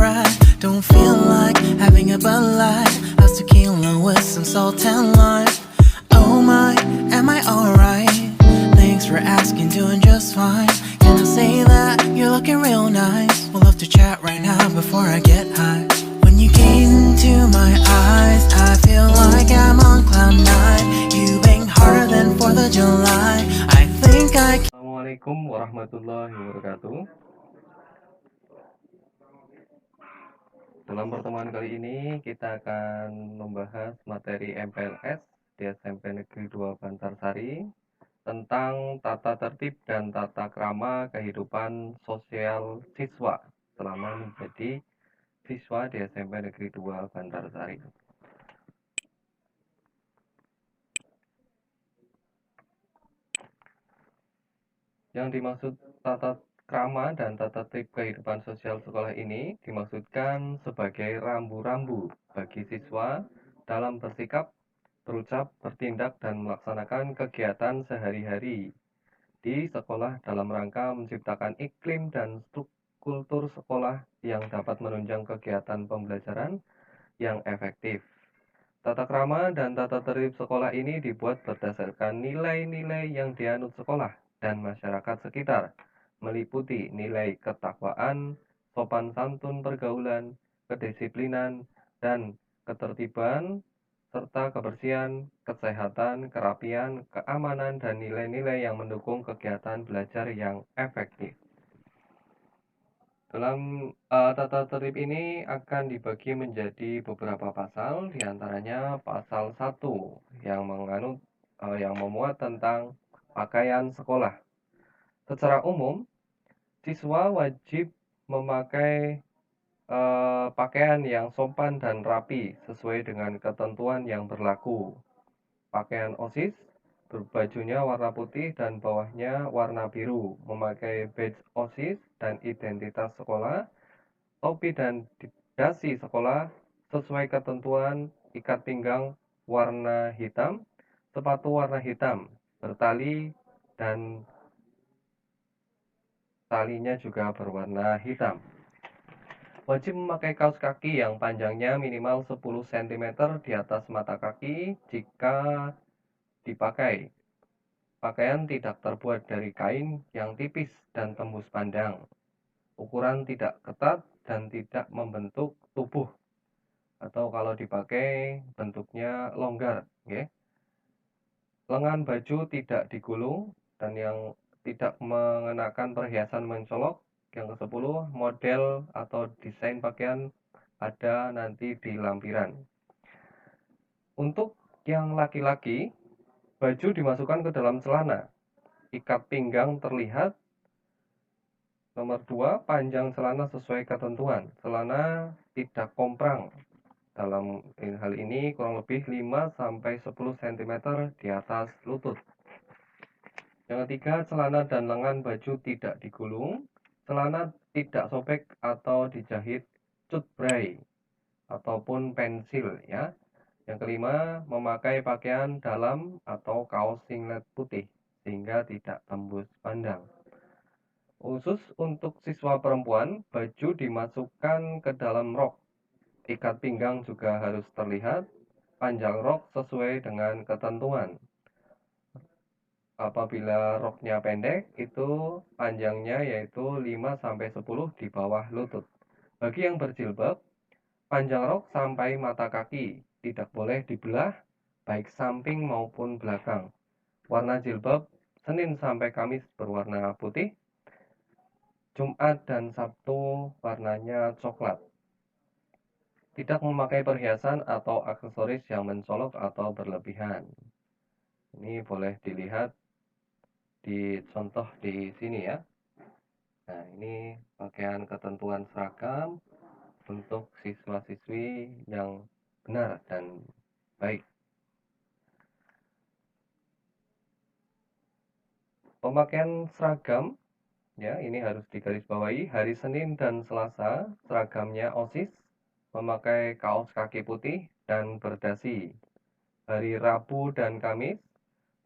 alright. Don't feel like having a Bud Light, house tequila with some salt and lime. Oh my, am I alright? Thanks for asking, doing just fine. Can I say that you're looking real nice? We'll love to chat right now before I get high. When you gaze into my eyes, I feel like I'm on cloud nine. You bang harder than 4th of July. I think I can. Assalamualaikum warahmatullahi wabarakatuh. Dalam pertemuan kali ini kita akan membahas materi MPLS di SMP Negeri 2 Bantarsari tentang tata tertib dan tata krama kehidupan sosial siswa selama menjadi siswa di SMP Negeri 2 Bantarsari. Yang dimaksud tata krama dan tata tertib kehidupan sosial sekolah ini dimaksudkan sebagai rambu-rambu bagi siswa dalam bersikap, berucap, bertindak, dan melaksanakan kegiatan sehari-hari di sekolah dalam rangka menciptakan iklim dan kultur sekolah yang dapat menunjang kegiatan pembelajaran yang efektif. Tata krama dan tata tertib sekolah ini dibuat berdasarkan nilai-nilai yang dianut sekolah dan masyarakat sekitar, meliputi nilai ketakwaan, sopan santun pergaulan, kedisiplinan, dan ketertiban, serta kebersihan, kesehatan, kerapian, keamanan, dan nilai-nilai yang mendukung kegiatan belajar yang efektif. Dalam tata tertib ini akan dibagi menjadi beberapa pasal, diantaranya pasal 1 yang memuat tentang pakaian sekolah. Secara umum, siswa wajib memakai pakaian yang sopan dan rapi sesuai dengan ketentuan yang berlaku. Pakaian OSIS bajunya warna putih dan bawahnya warna biru, memakai badge OSIS dan identitas sekolah, topi dan dasi sekolah sesuai ketentuan, ikat pinggang warna hitam, sepatu warna hitam, bertali dan talinya juga berwarna hitam. Wajib memakai kaos kaki yang panjangnya minimal 10 cm di atas mata kaki jika dipakai. Pakaian tidak terbuat dari kain yang tipis dan tembus pandang. Ukuran tidak ketat dan tidak membentuk tubuh. Atau kalau dipakai bentuknya longgar. Okay. Lengan baju tidak digulung dan yang tidak mengenakan perhiasan mencolok. Yang ke-10, model atau desain pakaian ada nanti di lampiran. Untuk yang laki-laki, baju dimasukkan ke dalam celana. Ikat pinggang terlihat. Nomor 2, panjang celana sesuai ketentuan. Celana tidak komprang. Dalam hal ini kurang lebih 5-10 cm di atas lutut. Yang ketiga, celana dan lengan baju tidak digulung. Celana tidak sobek atau dijahit cutbray ataupun pensil ya. Yang kelima, memakai pakaian dalam atau kaos singlet putih sehingga tidak tembus pandang. Khusus untuk siswa perempuan, baju dimasukkan ke dalam rok. Ikat pinggang juga harus terlihat, panjang rok sesuai dengan ketentuan. Apabila roknya pendek, itu panjangnya yaitu 5-10 di bawah lutut. Bagi yang berjilbab, panjang rok sampai mata kaki, tidak boleh dibelah, baik samping maupun belakang. Warna jilbab Senin sampai Kamis berwarna putih, Jumat dan Sabtu warnanya coklat. Tidak memakai perhiasan atau aksesoris yang mencolok atau berlebihan. Ini boleh dilihat di contoh di sini ya. Nah, ini pakaian ketentuan seragam untuk siswa-siswi yang benar dan baik. Pemakaian seragam ya, ini harus digarisbawahi. Hari Senin dan Selasa seragamnya OSIS, memakai kaos kaki putih dan berdasi. Hari Rabu dan Kamis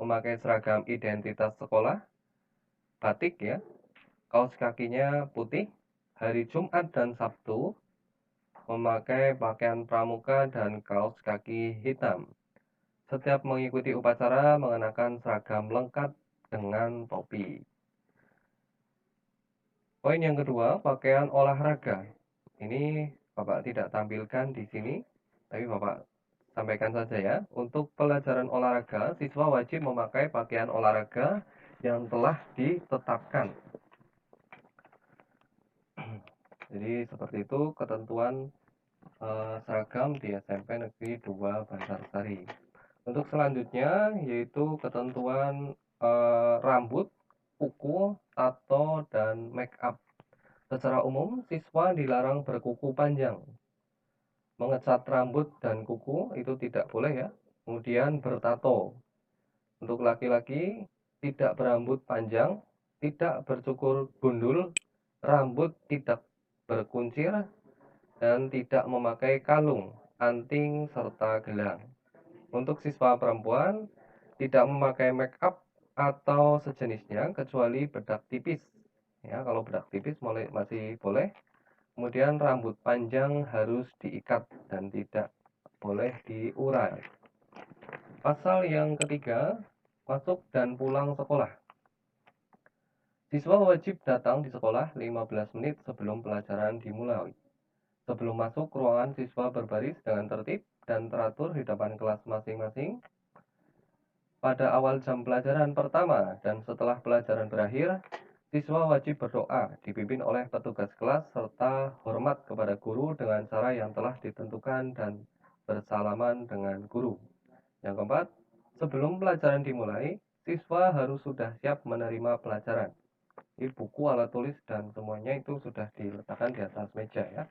memakai seragam identitas sekolah, batik ya, kaos kakinya putih. Hari Jumat dan Sabtu memakai pakaian pramuka dan kaos kaki hitam. Setiap mengikuti upacara mengenakan seragam lengkap dengan topi. Poin yang kedua, pakaian olahraga. Ini Bapak tidak tampilkan di sini, tapi Bapak sampaikan saja ya. Untuk pelajaran olahraga, siswa wajib memakai pakaian olahraga yang telah ditetapkan. Jadi seperti itu ketentuan seragam di SMP Negeri 2 Bantarsari. Untuk selanjutnya yaitu ketentuan rambut, kuku, tato, dan make up. Secara umum, siswa dilarang berkuku panjang. Mengecat rambut dan kuku itu tidak boleh ya. Kemudian bertato. Untuk laki-laki tidak berambut panjang, tidak bercukur gundul, rambut tidak berkuncir, dan tidak memakai kalung, anting, serta gelang. Untuk siswa perempuan, tidak memakai make up atau sejenisnya kecuali bedak tipis. Ya, kalau bedak tipis masih boleh. Kemudian rambut panjang harus diikat dan tidak boleh diurai. Pasal yang ketiga, masuk dan pulang sekolah. Siswa wajib datang di sekolah 15 menit sebelum pelajaran dimulai. Sebelum masuk, ruangan siswa berbaris dengan tertib dan teratur di depan kelas masing-masing. Pada awal jam pelajaran pertama dan setelah pelajaran berakhir, siswa wajib berdoa, dipimpin oleh petugas kelas, serta hormat kepada guru dengan cara yang telah ditentukan dan bersalaman dengan guru. Yang keempat, sebelum pelajaran dimulai, siswa harus sudah siap menerima pelajaran. Ini buku, alat tulis, dan semuanya itu sudah diletakkan di atas meja ya.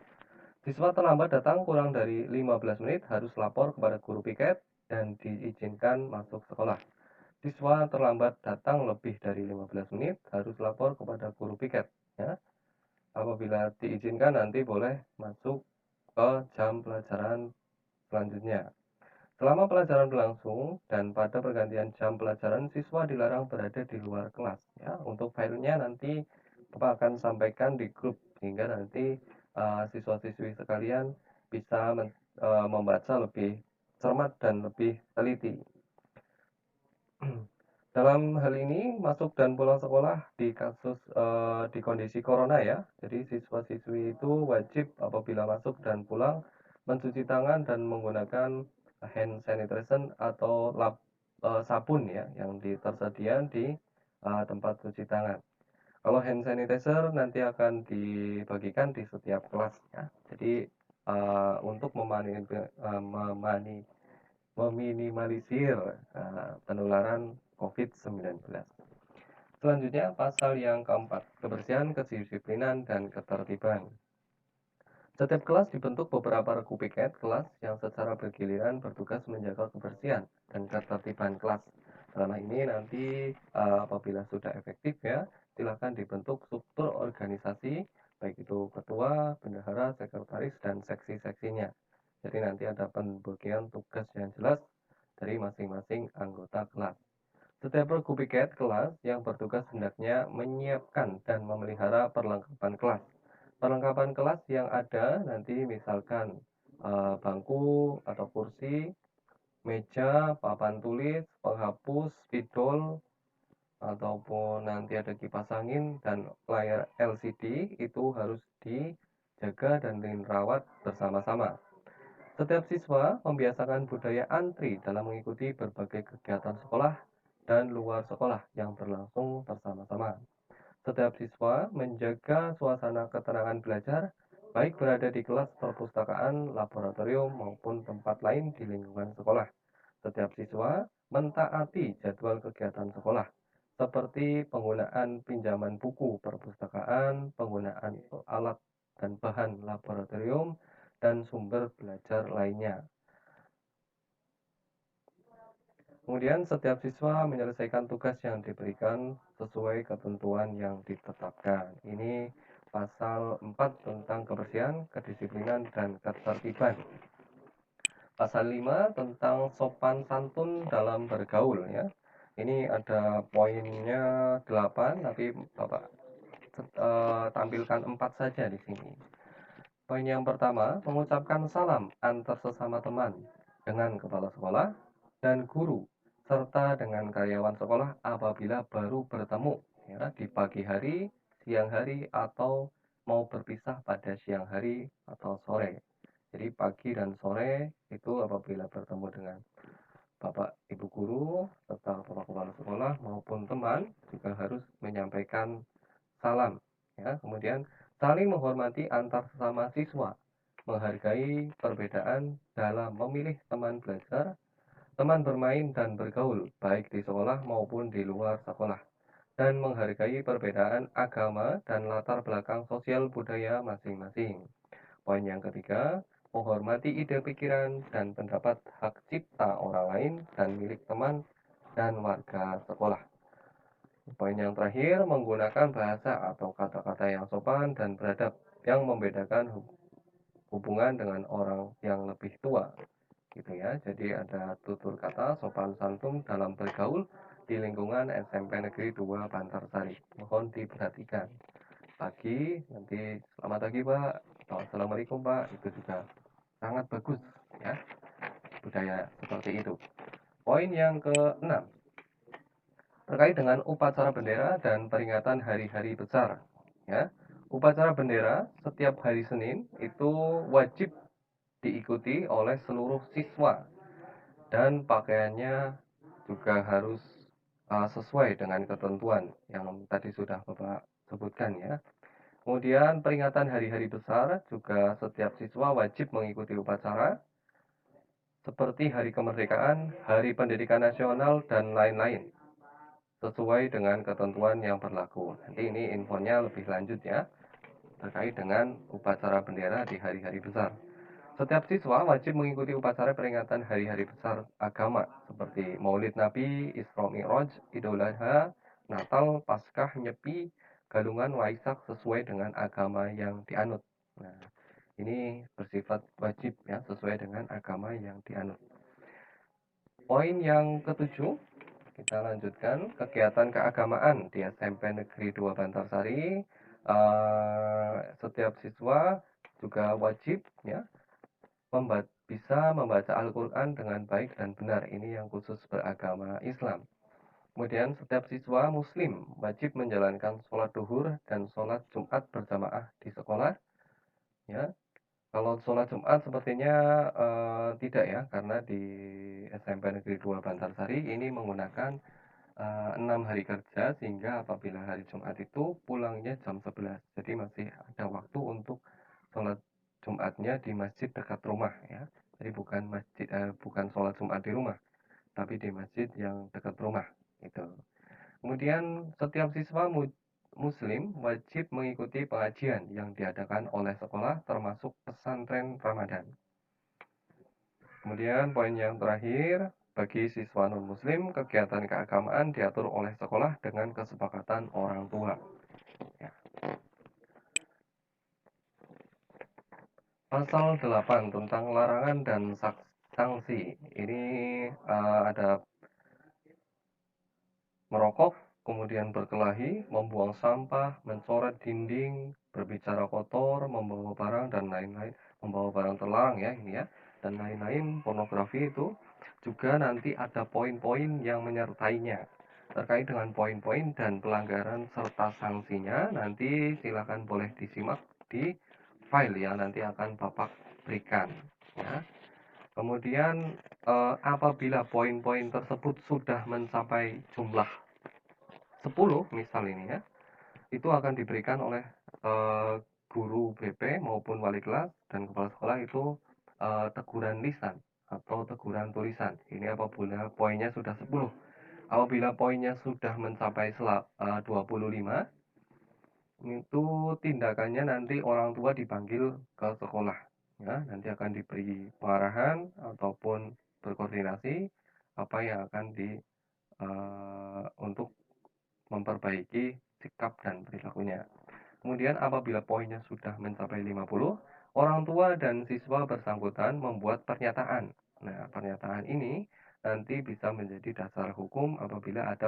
Siswa terlambat datang kurang dari 15 menit harus lapor kepada guru piket dan diizinkan masuk sekolah. Siswa terlambat datang lebih dari 15 menit harus lapor kepada guru piket. Ya. Apabila diizinkan nanti boleh masuk ke jam pelajaran selanjutnya. Selama pelajaran berlangsung dan pada pergantian jam pelajaran, siswa dilarang berada di luar kelas. Ya. Untuk filenya nanti Bapak akan sampaikan di grup sehingga nanti siswa-siswi sekalian bisa membaca lebih cermat dan lebih teliti. Dalam hal ini masuk dan pulang sekolah di di kondisi corona ya. Jadi siswa-siswi itu wajib apabila masuk dan pulang mencuci tangan dan menggunakan hand sanitizer atau sabun ya yang tersedia di tempat cuci tangan. Kalau hand sanitizer nanti akan dibagikan di setiap kelas ya. Jadi untuk meminimalisir penularan COVID-19. Selanjutnya pasal yang keempat, kebersihan, kedisiplinan, dan ketertiban. Setiap kelas dibentuk beberapa regu piket kelas yang secara bergiliran bertugas menjaga kebersihan dan ketertiban kelas. Selama ini nanti apabila sudah efektif ya, silakan dibentuk struktur organisasi, baik itu ketua, bendahara, sekretaris, dan seksi-seksinya. Jadi nanti ada pembagian tugas yang jelas dari masing-masing anggota kelas. Setiap regu piket kelas yang bertugas hendaknya menyiapkan dan memelihara perlengkapan kelas. Perlengkapan kelas yang ada nanti misalkan bangku atau kursi, meja, papan tulis, penghapus, spidol, ataupun nanti ada kipas angin dan layar LCD itu harus dijaga dan dirawat bersama-sama. Setiap siswa membiasakan budaya antri dalam mengikuti berbagai kegiatan sekolah dan luar sekolah yang berlangsung bersama-sama. Setiap siswa menjaga suasana ketenangan belajar, baik berada di kelas perpustakaan, laboratorium, maupun tempat lain di lingkungan sekolah. Setiap siswa mentaati jadwal kegiatan sekolah, seperti penggunaan pinjaman buku perpustakaan, penggunaan alat dan bahan laboratorium, dan sumber belajar lainnya. Kemudian setiap siswa menyelesaikan tugas yang diberikan sesuai ketentuan yang ditetapkan. Ini pasal 4 tentang kebersihan, kedisiplinan, dan ketertiban. Pasal 5 tentang sopan santun dalam bergaul ya. Ini ada poinnya 8, tapi Bapak tampilkan 4 saja di sini. Poin yang pertama, mengucapkan salam antar sesama teman dengan kepala sekolah dan guru, serta dengan karyawan sekolah apabila baru bertemu ya, di pagi hari, siang hari, atau mau berpisah pada siang hari atau sore. Jadi pagi dan sore itu apabila bertemu dengan Bapak Ibu guru serta Bapak Kepala Sekolah maupun teman juga harus menyampaikan salam ya. Kemudian saling menghormati antar sesama siswa, menghargai perbedaan dalam memilih teman belajar, teman bermain dan bergaul baik di sekolah maupun di luar sekolah, dan menghargai perbedaan agama dan latar belakang sosial budaya masing-masing. Poin yang ketiga, menghormati ide pikiran dan pendapat hak cipta orang lain dan milik teman dan warga sekolah. Poin yang terakhir, menggunakan bahasa atau kata-kata yang sopan dan beradab yang membedakan hubungan dengan orang yang lebih tua. Gitu ya. Jadi ada tutur kata sopan santun dalam bergaul di lingkungan SMP Negeri 2 Bantarsari. Mohon diperhatikan. Nanti selamat pagi Pak, atau Assalamualaikum Pak, itu juga sangat bagus ya, budaya seperti itu. Poin yang keenam, terkait dengan upacara bendera dan peringatan hari-hari besar. Ya, upacara bendera setiap hari Senin itu wajib diikuti oleh seluruh siswa dan pakaiannya juga harus sesuai dengan ketentuan yang tadi sudah Bapak sebutkan ya. Kemudian peringatan hari-hari besar juga setiap siswa wajib mengikuti upacara seperti Hari Kemerdekaan, Hari Pendidikan Nasional, dan lain-lain sesuai dengan ketentuan yang berlaku. Nanti ini infonya lebih lanjut ya terkait dengan upacara bendera di hari-hari besar. Setiap siswa wajib mengikuti upacara peringatan hari-hari besar agama seperti Maulid Nabi, Isra Mi'raj, Idul Adha, Natal, Paskah, Nyepi, Galungan, Waisak sesuai dengan agama yang dianut. Nah, ini bersifat wajib ya sesuai dengan agama yang dianut. Poin yang ketujuh, kita lanjutkan kegiatan keagamaan di SMP Negeri 2 Bantarsari. Setiap siswa juga wajib ya bisa membaca Al-Quran dengan baik dan benar. Ini yang khusus beragama Islam. Kemudian setiap siswa muslim wajib menjalankan sholat duhur dan sholat Jumat berjamaah di sekolah. Ya, kalau sholat Jumat sepertinya tidak ya, karena di SMP Negeri 2 Bantarsari ini menggunakan 6 hari kerja, sehingga apabila hari Jumat itu pulangnya jam 11. Jadi masih ada waktu untuk sholat Jumatnya di masjid dekat rumah ya. Jadi bukan sholat Jumat di rumah, tapi di masjid yang dekat rumah itu. Kemudian setiap siswa muslim wajib mengikuti pengajian yang diadakan oleh sekolah termasuk pesantren Ramadan. Kemudian poin yang terakhir, bagi siswa non-muslim, kegiatan keagamaan diatur oleh sekolah dengan kesepakatan orang tua. Ya. Pasal 8 tentang larangan dan sanksi. Ini ada merokok, kemudian berkelahi, membuang sampah, mencoret dinding, berbicara kotor, membawa barang dan lain-lain, membawa barang terlarang ya ini ya, dan lain-lain. Pornografi itu juga nanti ada poin-poin yang menyertainya. Terkait dengan poin-poin dan pelanggaran serta sanksinya, nanti silakan boleh disimak di file yang nanti akan Bapak berikan ya. Kemudian apabila poin-poin tersebut sudah mencapai jumlah 10 misal ini ya, itu akan diberikan oleh guru BP maupun wali kelas dan kepala sekolah itu teguran lisan atau teguran tulisan. Ini apabila poinnya sudah 10. Apabila poinnya sudah mencapai 25, itu tindakannya nanti orang tua dipanggil ke sekolah ya, nanti akan diberi pengarahan ataupun berkoordinasi apa yang akan untuk memperbaiki sikap dan perilakunya. Kemudian apabila poinnya sudah mencapai 50, orang tua dan siswa bersangkutan membuat pernyataan. Nah, pernyataan ini nanti bisa menjadi dasar hukum apabila ada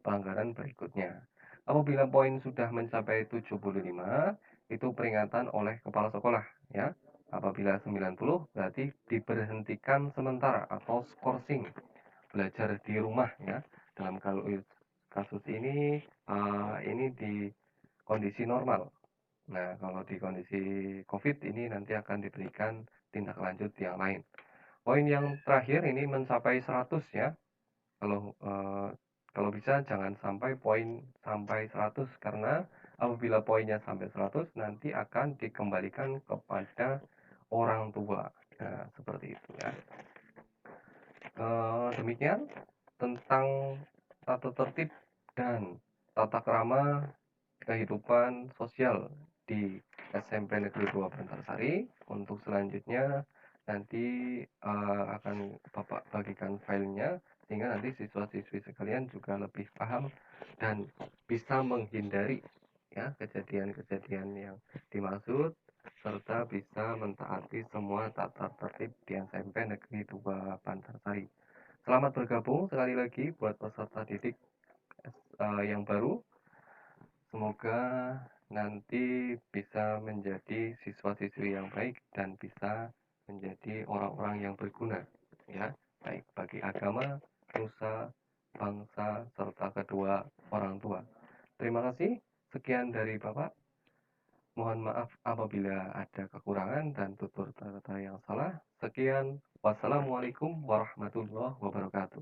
pelanggaran berikutnya. Apabila poin sudah mencapai 75, itu peringatan oleh kepala sekolah ya. Apabila 90 berarti diberhentikan sementara atau skorsing, belajar di rumah ya. Dalam kasus ini di kondisi normal. Nah, kalau di kondisi COVID ini nanti akan diberikan tindak lanjut yang lain. Poin yang terakhir ini mencapai 100 ya. Kalau bisa jangan sampai poin sampai 100 karena apabila poinnya sampai 100 nanti akan dikembalikan kepada orang tua. Nah, seperti itu ya. Demikian tentang tata tertib dan tata krama kehidupan sosial di SMP Negeri 2 Bantarsari. Untuk selanjutnya nanti akan Bapak bagikan filenya sehingga nanti siswa-siswi sekalian juga lebih paham dan bisa menghindari ya kejadian-kejadian yang dimaksud serta bisa mentaati semua tata tertib di SMP Negeri 2 Bantarsari. Selamat bergabung sekali lagi buat peserta didik yang baru. Semoga nanti bisa menjadi siswa-siswi yang baik dan bisa menjadi orang-orang yang berguna ya, baik bagi agama, nusa, bangsa serta kedua orang tua. Terima kasih. Sekian dari Bapak. Mohon maaf apabila ada kekurangan dan tutur kata yang salah. Sekian. Wassalamualaikum warahmatullahi wabarakatuh.